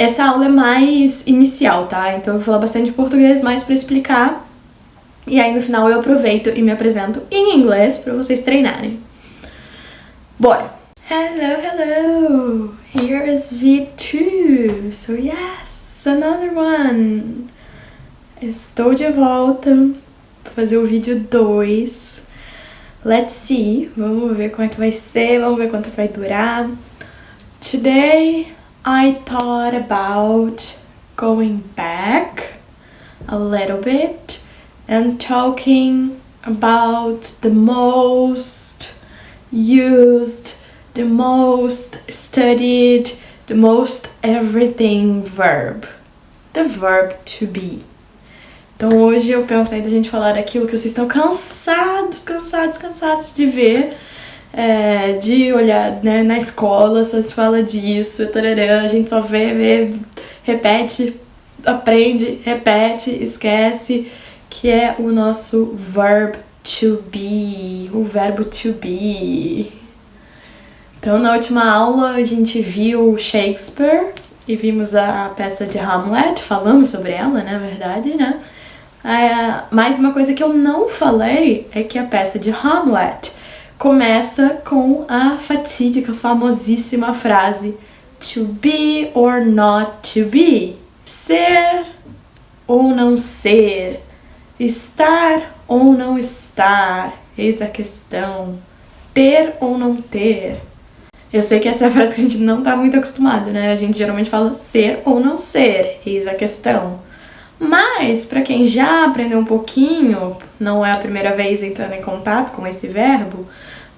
Essa aula é mais inicial, tá? Então eu vou falar bastante português mais pra explicar. E aí no final eu aproveito e me apresento em inglês pra vocês treinarem. Bora! Hello, hello! Here's V2. So yes, another one. Estou de volta pra fazer o vídeo 2. Let's see. Vamos ver como é que vai ser, vamos ver quanto vai durar. Today I thought about going back a little bit and talking about the most used, the most studied, the most everything verb. The verb to be. Então hoje eu pensei da gente falar daquilo que vocês estão cansados de ver, de olhar, né, na escola, só se fala disso, tarará, a gente só vê, repete, aprende, repete, esquece, que é o nosso verb to be, o verbo to be. Então na última aula a gente viu Shakespeare e vimos a peça de Hamlet, falamos sobre ela, na verdade, né? Mas uma coisa que eu não falei é que a peça de Hamlet começa com a fatídica, famosíssima frase to be or not to be. Ser ou não ser. Estar ou não estar. Eis a questão. Ter ou não ter. Eu sei que essa é a frase que a gente não tá muito acostumado, né? A gente geralmente fala ser ou não ser. Eis a questão. Mas, para quem já aprendeu um pouquinho, não é a primeira vez entrando em contato com esse verbo,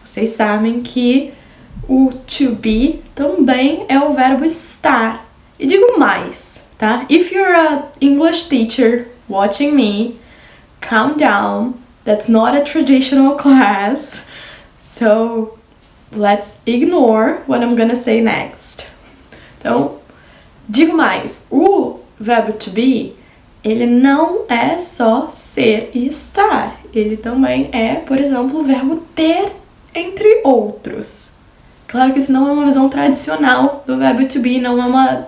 vocês sabem que o to be também é o verbo estar. E digo mais, tá? If you're an English teacher watching me, calm down. That's not a traditional class. So, let's ignore what I'm gonna say next. Então, digo mais. O verbo to be, ele não é só ser e estar. Ele também é, por exemplo, o verbo ter, entre outros. Claro que isso não é uma visão tradicional do verbo to be, não é uma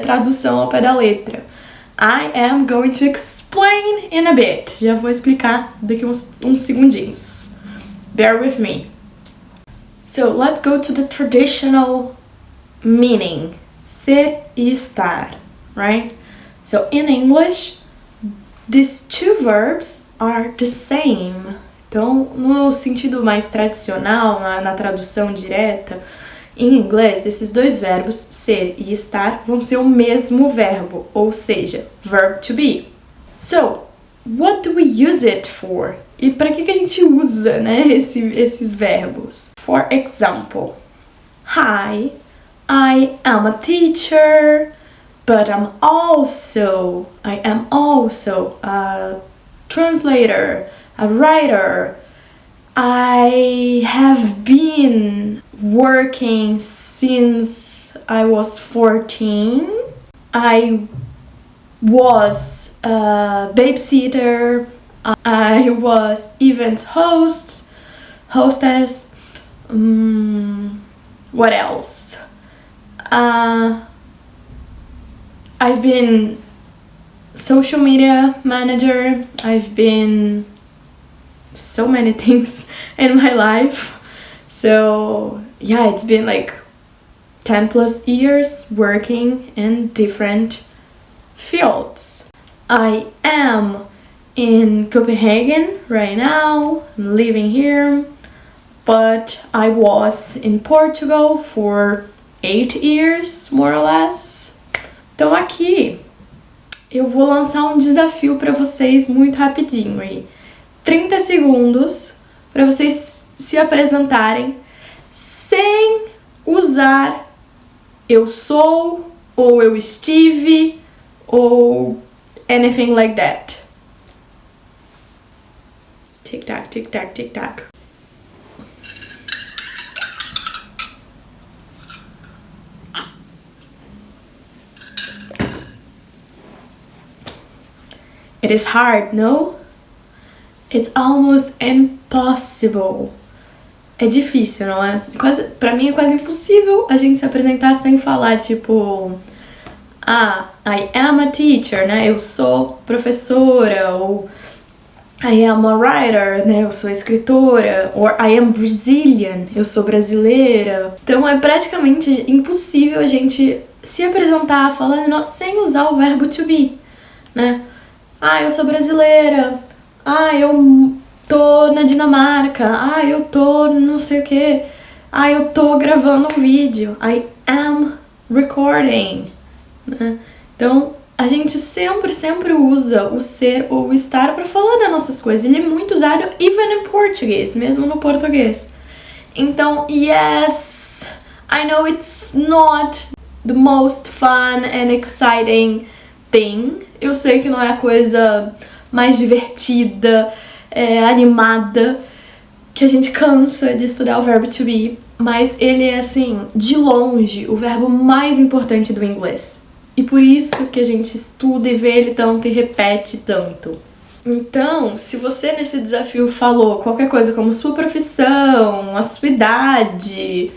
tradução ao pé da letra. I am going to explain in a bit. Já vou explicar daqui uns segundinhos. Bear with me. So, let's go to the traditional meaning. Ser e estar, right? So, in English, these two verbs are the same. Então, no sentido mais tradicional, na tradução direta, em inglês, esses dois verbos, ser e estar, vão ser o mesmo verbo, ou seja, verb to be. So, what do we use it for? E para que a gente usa, né, esses verbos? For example, hi, I am a teacher. But I am also a translator, a writer. I have been working since I was 14. I was a babysitter. I was event hostess. What else? I've been social media manager. I've been so many things in my life. So yeah, it's been like 10 plus years working in different fields. I am in Copenhagen right now. I'm living here. But I was in Portugal for 8 years, more or less. Então aqui eu vou lançar um desafio para vocês muito rapidinho aí. 30 segundos para vocês se apresentarem sem usar eu sou, ou eu estive, ou anything like that. Tic-tac, tic-tac, tic-tac. It is hard, no? It's almost impossible. É difícil, não é? Pra mim é quase impossível a gente se apresentar sem falar, tipo... I am a teacher, né? Eu sou professora, ou I am a writer, né? Eu sou escritora, or I am Brazilian, eu sou brasileira. Então é praticamente impossível a gente se apresentar falando sem usar o verbo to be, né? Eu sou brasileira. Eu tô na Dinamarca. Eu tô não sei o que. Eu tô gravando um vídeo. I am recording, né? Então, a gente sempre usa o ser ou o estar para falar das nossas coisas. Ele é muito usado even in português, mesmo no português. Então, yes, I know it's not the most fun and exciting thing. Eu sei que não é a coisa mais divertida, animada, que a gente cansa de estudar o verbo to be, mas ele é, assim, de longe, o verbo mais importante do inglês. E por isso que a gente estuda e vê ele tanto e repete tanto. Então, se você nesse desafio falou qualquer coisa como sua profissão, a sua idade,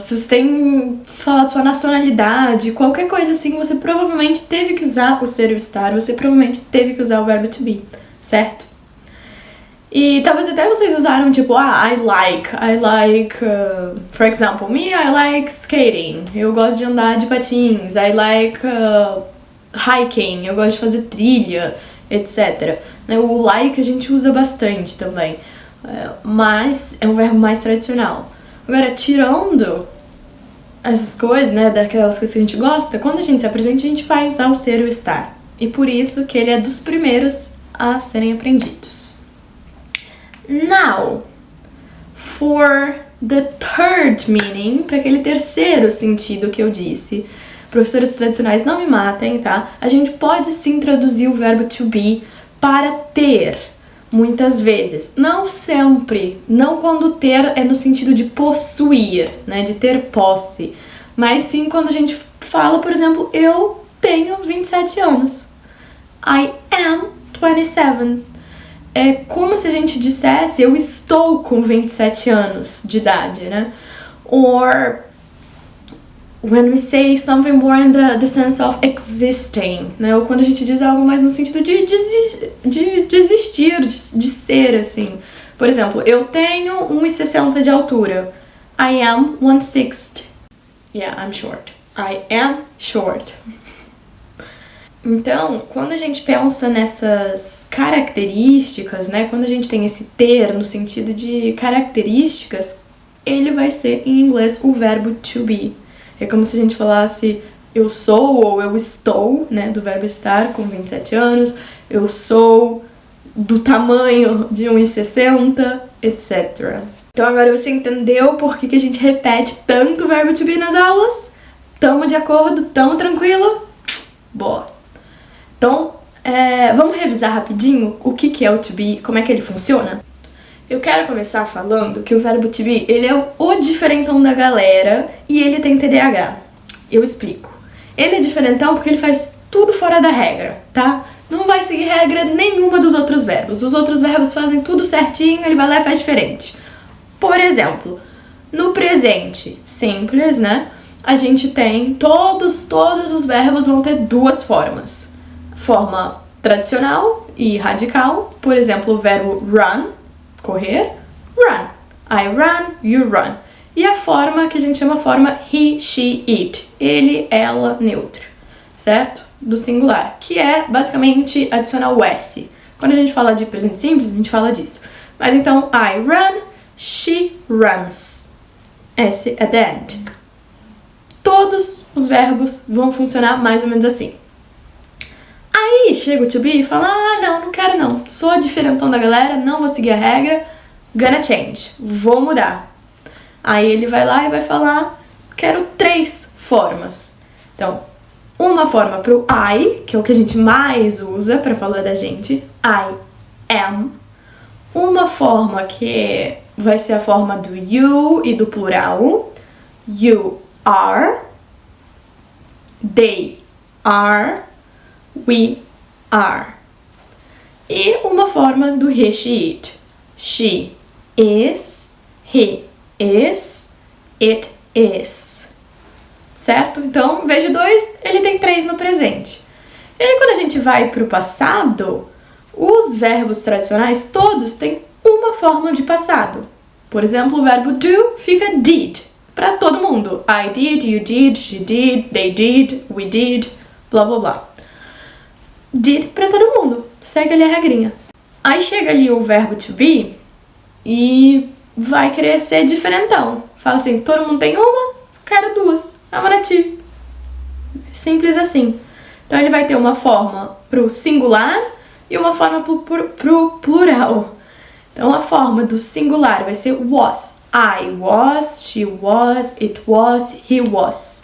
se você tem falado sua nacionalidade, qualquer coisa assim, você provavelmente teve que usar o ser e o estar, você provavelmente teve que usar o verbo to be, certo? E talvez até vocês usaram tipo, I like, for example, I like skating, eu gosto de andar de patins, I like hiking, eu gosto de fazer trilha, etc. O like a gente usa bastante também, mas é um verbo mais tradicional. Agora, tirando essas coisas, né, daquelas coisas que a gente gosta, quando a gente se apresenta, a gente vai usar o ser e o estar. E por isso que ele é dos primeiros a serem aprendidos. Now, for the third meaning, para aquele terceiro sentido que eu disse, professores tradicionais não me matem, tá? A gente pode sim traduzir o verbo to be para ter, muitas vezes. Não sempre, não quando ter é no sentido de possuir, né, de ter posse, mas sim quando a gente fala, por exemplo, eu tenho 27 anos. I am 27. É como se a gente dissesse, eu estou com 27 anos de idade, né? Or when we say something more in the sense of existing, né? Ou quando a gente diz algo mais no sentido de existir, de ser, assim. Por exemplo, eu tenho 1,60 de altura. I am 1/6. Yeah, I'm short. I am short. Então, quando a gente pensa nessas características, né, quando a gente tem esse ter no sentido de características, ele vai ser em inglês o verbo to be. É como se a gente falasse eu sou ou eu estou, né, do verbo estar com 27 anos, eu sou do tamanho de 1,60, etc. Então agora você entendeu por que a gente repete tanto o verbo to be nas aulas? Tamo de acordo? Tamo tranquilo? Boa! Então, vamos revisar rapidinho o que é o to be, como é que ele funciona? Eu quero começar falando que o verbo to be, ele é o diferentão da galera e ele tem TDAH. Eu explico. Ele é diferentão porque ele faz tudo fora da regra, tá? Não vai seguir regra nenhuma dos outros verbos. Os outros verbos fazem tudo certinho, ele vai lá e faz diferente. Por exemplo, no presente simples, né? A gente tem todos os verbos vão ter duas formas. Forma tradicional e radical, por exemplo, o verbo run, correr, run. I run, you run. E a forma que a gente chama forma he, she, it. Ele, ela, neutro, certo? Do singular, que é basicamente adicionar o S. Quando a gente fala de presente simples, a gente fala disso. Mas então, I run, she runs. S at the end. Todos os verbos vão funcionar mais ou menos assim. Aí chega o to be e fala, não quero não, sou diferentão da galera, não vou seguir a regra, gonna change, vou mudar. Aí ele vai lá e vai falar, quero 3 formas. Então, uma forma pro I, que é o que a gente mais usa pra falar da gente, I am. Uma forma que vai ser a forma do you e do plural, you are, they are, we are. E uma forma do he, she, it. She is, he is, it is. certo? Então, em vez de 2, ele tem 3 no presente. E aí, quando a gente vai para o passado, os verbos tradicionais todos têm uma forma de passado. Por exemplo, o verbo do fica did, para todo mundo. I did, you did, she did, they did, we did, blá blá blá. Did para todo mundo, segue ali a regrinha. Aí chega ali o verbo to be e vai querer ser diferentão. Fala assim, todo mundo tem uma, quero 2. I wanna two. Simples assim. Então ele vai ter uma forma pro singular e uma forma pro plural. Então a forma do singular vai ser was. I was, she was, it was, he was.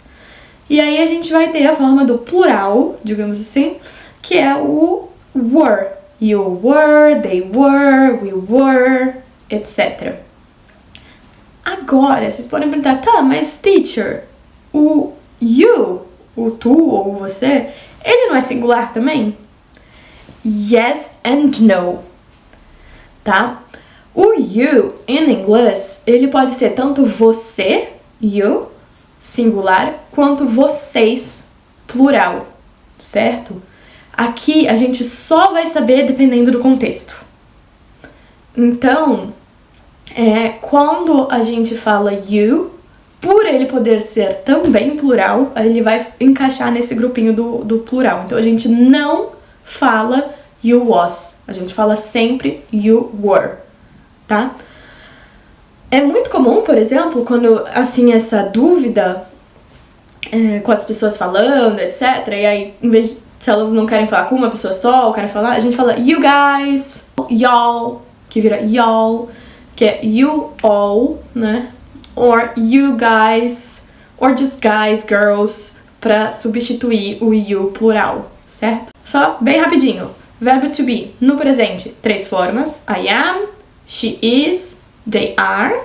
E aí a gente vai ter a forma do plural, digamos assim, que é o were. You were, they were, we were, etc. Agora, vocês podem perguntar, tá, mas teacher, o you, o tu ou você, ele não é singular também? Yes and no, tá? O you, em inglês, ele pode ser tanto você, you, singular, quanto vocês, plural, certo? Aqui a gente só vai saber dependendo do contexto. Então, quando a gente fala you, por ele poder ser também plural, ele vai encaixar nesse grupinho do plural. Então a gente não fala you was, a gente fala sempre you were, tá? É muito comum, por exemplo, quando assim essa dúvida com as pessoas falando, etc. E aí, em vez de, se elas não querem falar com uma pessoa só, ou querem falar, a gente fala you guys, y'all, que vira y'all, que é you all, né? Or you guys, or just guys, girls, pra substituir o you plural, certo? Só bem rapidinho. Verbo to be, no presente, 3 formas. I am, she is, they are.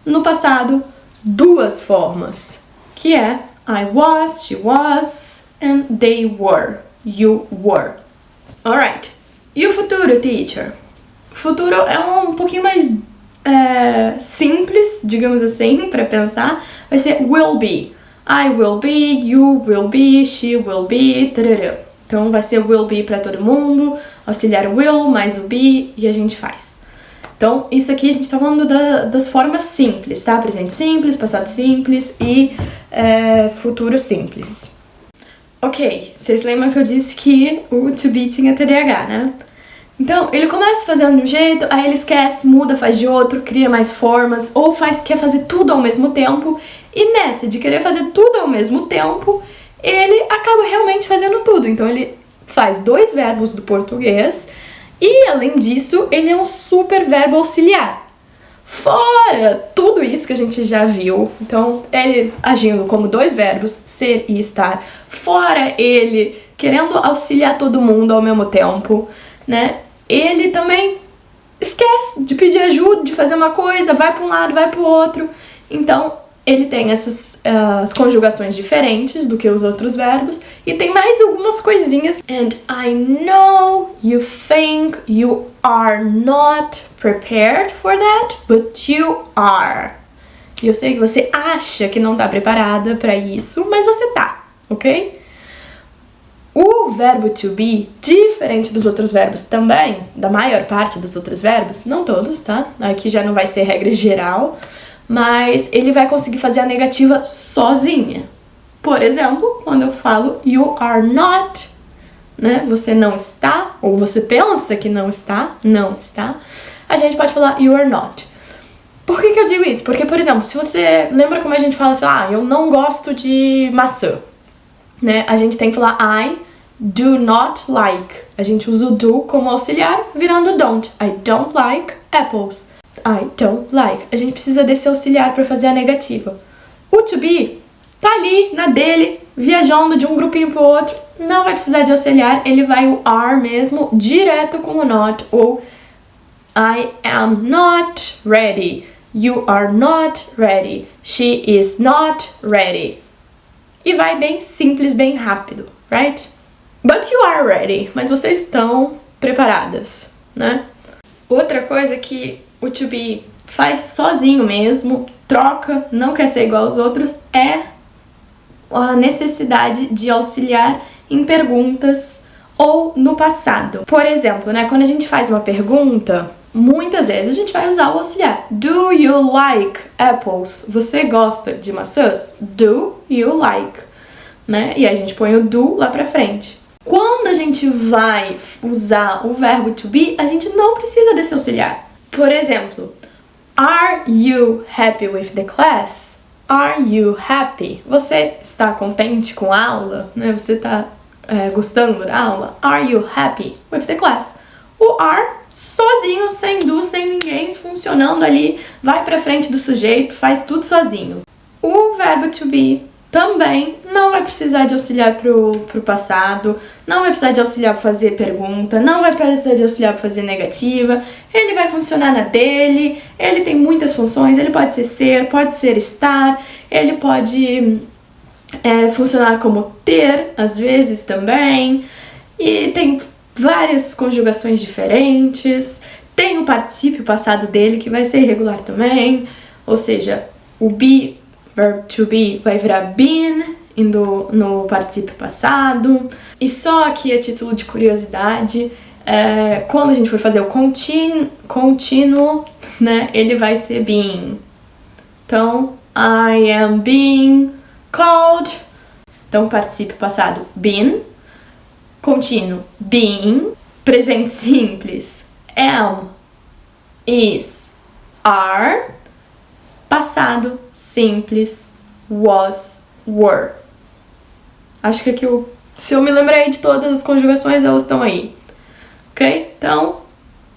No passado, 2 formas, que é I was, she was, and they were, you were. Alright. E o futuro, teacher? O futuro é um pouquinho mais simples, digamos assim, para pensar. Vai ser will be. I will be, you will be, she will be, tarará. Então vai ser will be para todo mundo, auxiliar o will mais o be e a gente faz. Então isso aqui a gente tá falando das formas simples, tá? Presente simples, passado simples e futuro simples. Ok, vocês lembram que eu disse que o to be tinha TDAH, né? Então, ele começa fazendo de um jeito, aí ele esquece, muda, faz de outro, cria mais formas, ou quer fazer tudo ao mesmo tempo, e nessa de querer fazer tudo ao mesmo tempo, ele acaba realmente fazendo tudo. Então, ele faz 2 verbos do português, e além disso, ele é um super verbo auxiliar. Fora tudo isso que a gente já viu, então, ele agindo como 2 verbos, ser e estar, fora ele querendo auxiliar todo mundo ao mesmo tempo, né? Ele também esquece de pedir ajuda, de fazer uma coisa, vai para um lado, vai para o outro. Então, ele tem essas as conjugações diferentes do que os outros verbos e tem mais algumas coisinhas. And I know you think you are not prepared for that, but you are. E eu sei que você acha que não tá preparada para isso, mas você tá, ok? O verbo to be, diferente dos outros verbos também, da maior parte dos outros verbos, não todos, tá? Aqui já não vai ser regra geral, mas ele vai conseguir fazer a negativa sozinha. Por exemplo, quando eu falo you are not, né? Você não está, ou você pensa que não está, a gente pode falar you are not. Por que eu digo isso? Porque, por exemplo, se você lembra como a gente fala assim, eu não gosto de maçã, né? A gente tem que falar I do not like. A gente usa o do como auxiliar, virando don't. I don't like apples. I don't like. A gente precisa desse auxiliar para fazer a negativa. O to be tá ali na dele, viajando de um grupinho pro outro. Não vai precisar de auxiliar, ele vai o are mesmo, direto com o not. Ou I am not ready. You are not ready. She is not ready. E vai bem simples, bem rápido, right? But you are ready. Mas vocês estão preparadas, né? Outra coisa que o to be faz sozinho mesmo, troca, não quer ser igual aos outros, é a necessidade de auxiliar em perguntas ou no passado. Por exemplo, né, quando a gente faz uma pergunta, muitas vezes a gente vai usar o auxiliar. Do you like apples? Você gosta de maçãs? Do you like? Né? E aí a gente põe o do lá pra frente. Quando a gente vai usar o verbo to be, a gente não precisa desse auxiliar. Por exemplo, are you happy with the class? Are you happy? Você está contente com a aula? Né? Você está gostando da aula? Are you happy with the class? O are sozinho, sem do, sem ninguém, funcionando ali, vai pra frente do sujeito, faz tudo sozinho. O verbo to be também não vai precisar de auxiliar pro passado, não vai precisar de auxiliar para fazer pergunta, não vai precisar de auxiliar para fazer negativa, ele vai funcionar na dele, ele tem muitas funções, ele pode ser, pode ser estar, ele pode funcionar como ter, às vezes também, e tem várias conjugações diferentes, tem o particípio passado dele que vai ser irregular também, ou seja, o be, verb to be, vai virar been no particípio passado. E só aqui a título de curiosidade, quando a gente for fazer o contínuo, né, ele vai ser being. Então, I am being called. Então, particípio passado, been. Contínuo, being. Presente simples, am, is, are. Passado simples, was, were. Acho que aqui, se eu me lembrei de todas as conjugações, elas estão aí. Ok? Então,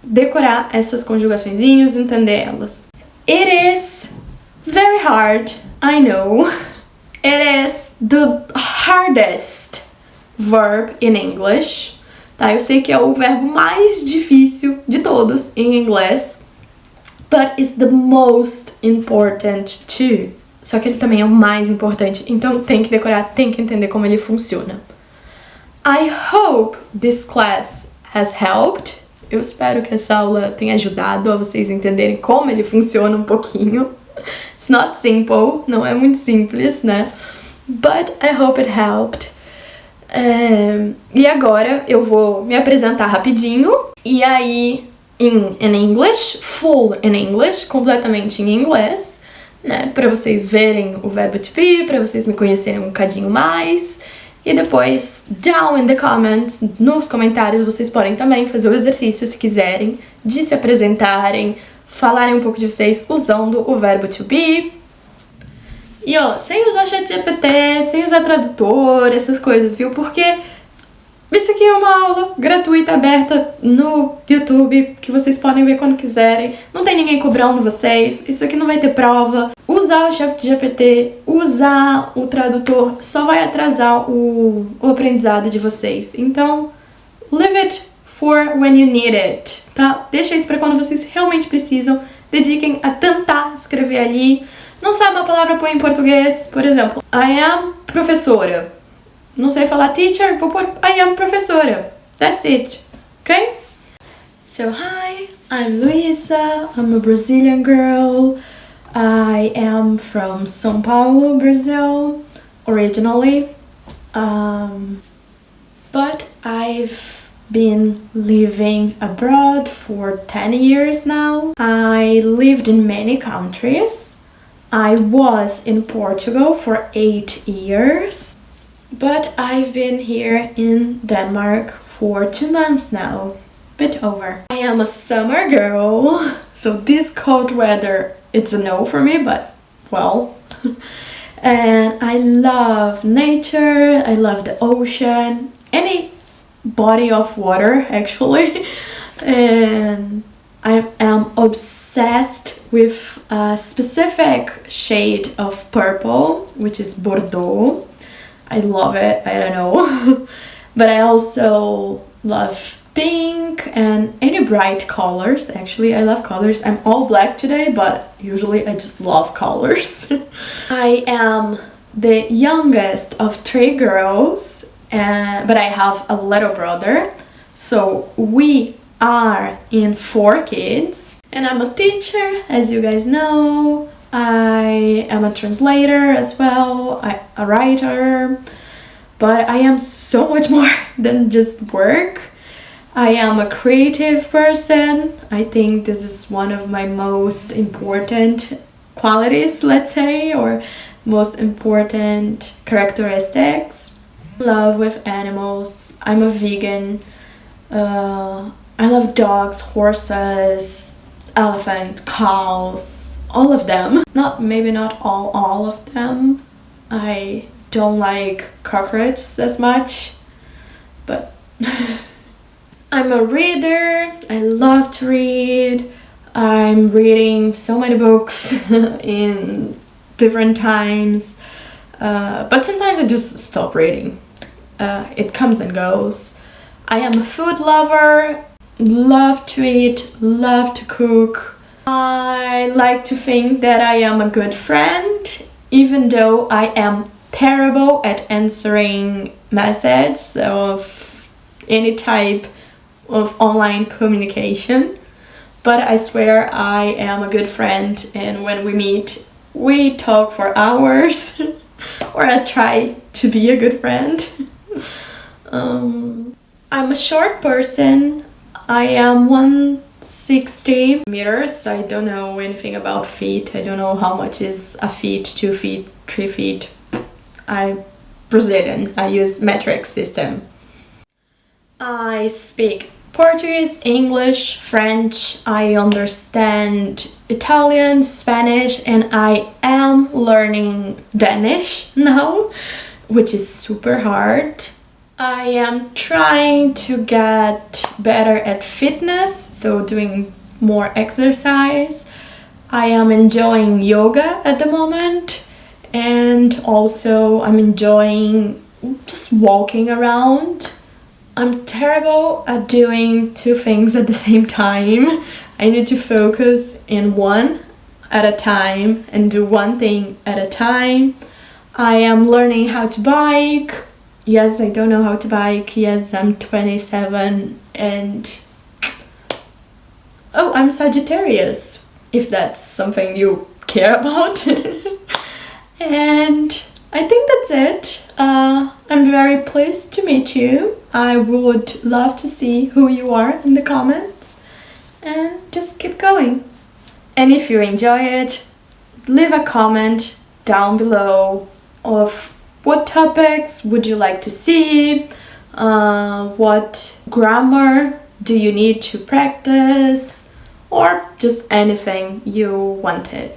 decorar essas conjugaçõezinhas, entender elas. It is very hard, I know. It is the hardest verb in English. Tá? Eu sei que é o verbo mais difícil de todos em inglês. But it's the most important too. Só que ele também é o mais importante. Então tem que decorar, tem que entender como ele funciona. I hope this class has helped. Eu espero que essa aula tenha ajudado a vocês entenderem como ele funciona um pouquinho. It's not simple, não é muito simples, né? But I hope it helped. E agora eu vou me apresentar rapidinho. E aí, in English, full in English, completamente em inglês, né? Pra vocês verem o verbo to be, pra vocês me conhecerem um bocadinho mais. E depois, down in the comments, nos comentários, vocês podem também fazer o exercício, se quiserem, de se apresentarem, falarem um pouco de vocês usando o verbo to be. E ó, sem usar ChatGPT, sem usar tradutor, essas coisas, viu? Porque isso aqui é uma aula gratuita, aberta no YouTube, que vocês podem ver quando quiserem. Não tem ninguém cobrando vocês, isso aqui não vai ter prova. Usar o ChatGPT, usar o tradutor, só vai atrasar o aprendizado de vocês. Então, leave it for when you need it, tá? Deixa isso pra quando vocês realmente precisam. Dediquem a tentar escrever ali. Não sabe uma palavra põe em português, por exemplo, I am professora. Não sei falar teacher, vou pôr I am professora. That's it, okay? So, hi, I'm Luisa. I'm a Brazilian girl. I am from São Paulo, Brazil, originally. But I've been living abroad for 10 years now. I lived in many countries. I was in Portugal for 8 years, but I've been here in Denmark for 2 months now, bit over. I am a summer girl, so this cold weather, it's a no for me, but well. And I love nature, I love the ocean, any body of water actually, and I am obsessed with a specific shade of purple, which is Bordeaux. I love it, I don't know. But I also love pink and any bright colors. Actually, I love colors. I'm all black today, but usually I just love colors. I am the youngest of 3 girls, but I have a little brother. So we are in 4 kids. And I'm a teacher, as you guys know. I am a translator as well, a writer, but I am so much more than just work. I am a creative person. I think this is one of my most important qualities, let's say, or most important characteristics. Love with animals. I'm a vegan. I love dogs, horses, elephant, cows, all of them. Maybe not all of them. I don't like cockroaches as much, but I'm a reader. I love to read. I'm reading so many books in different times, but sometimes I just stop reading. It comes and goes. I am a food lover, love to eat, love to cook. I like to think that I am a good friend, even though I am terrible at answering messages of any type of online communication. But I swear I am a good friend, and when we meet, we talk for hours, or I try to be a good friend. I'm a short person. I am 160 meters. I don't know anything about feet. I don't know how much is a feet, 2 feet, 3 feet. I'm Brazilian. I use metric system. I speak Portuguese, English, French. I understand Italian, Spanish, and I am learning Danish now, which is super hard. I am trying to get better at fitness, so doing more exercise. I am enjoying yoga at the moment, and also I'm enjoying just walking around. I'm terrible at doing 2 things at the same time. I need to focus in one at a time and do one thing at a time. I am learning how to bike. Yes, I don't know how to bike. Yes, I'm 27 and... Oh, I'm Sagittarius, if that's something you care about. And I think that's it. I'm very pleased to meet you. I would love to see who you are in the comments, and just keep going. And if you enjoy it, leave a comment down below of what topics would you like to see, what grammar do you need to practice, or just anything you wanted.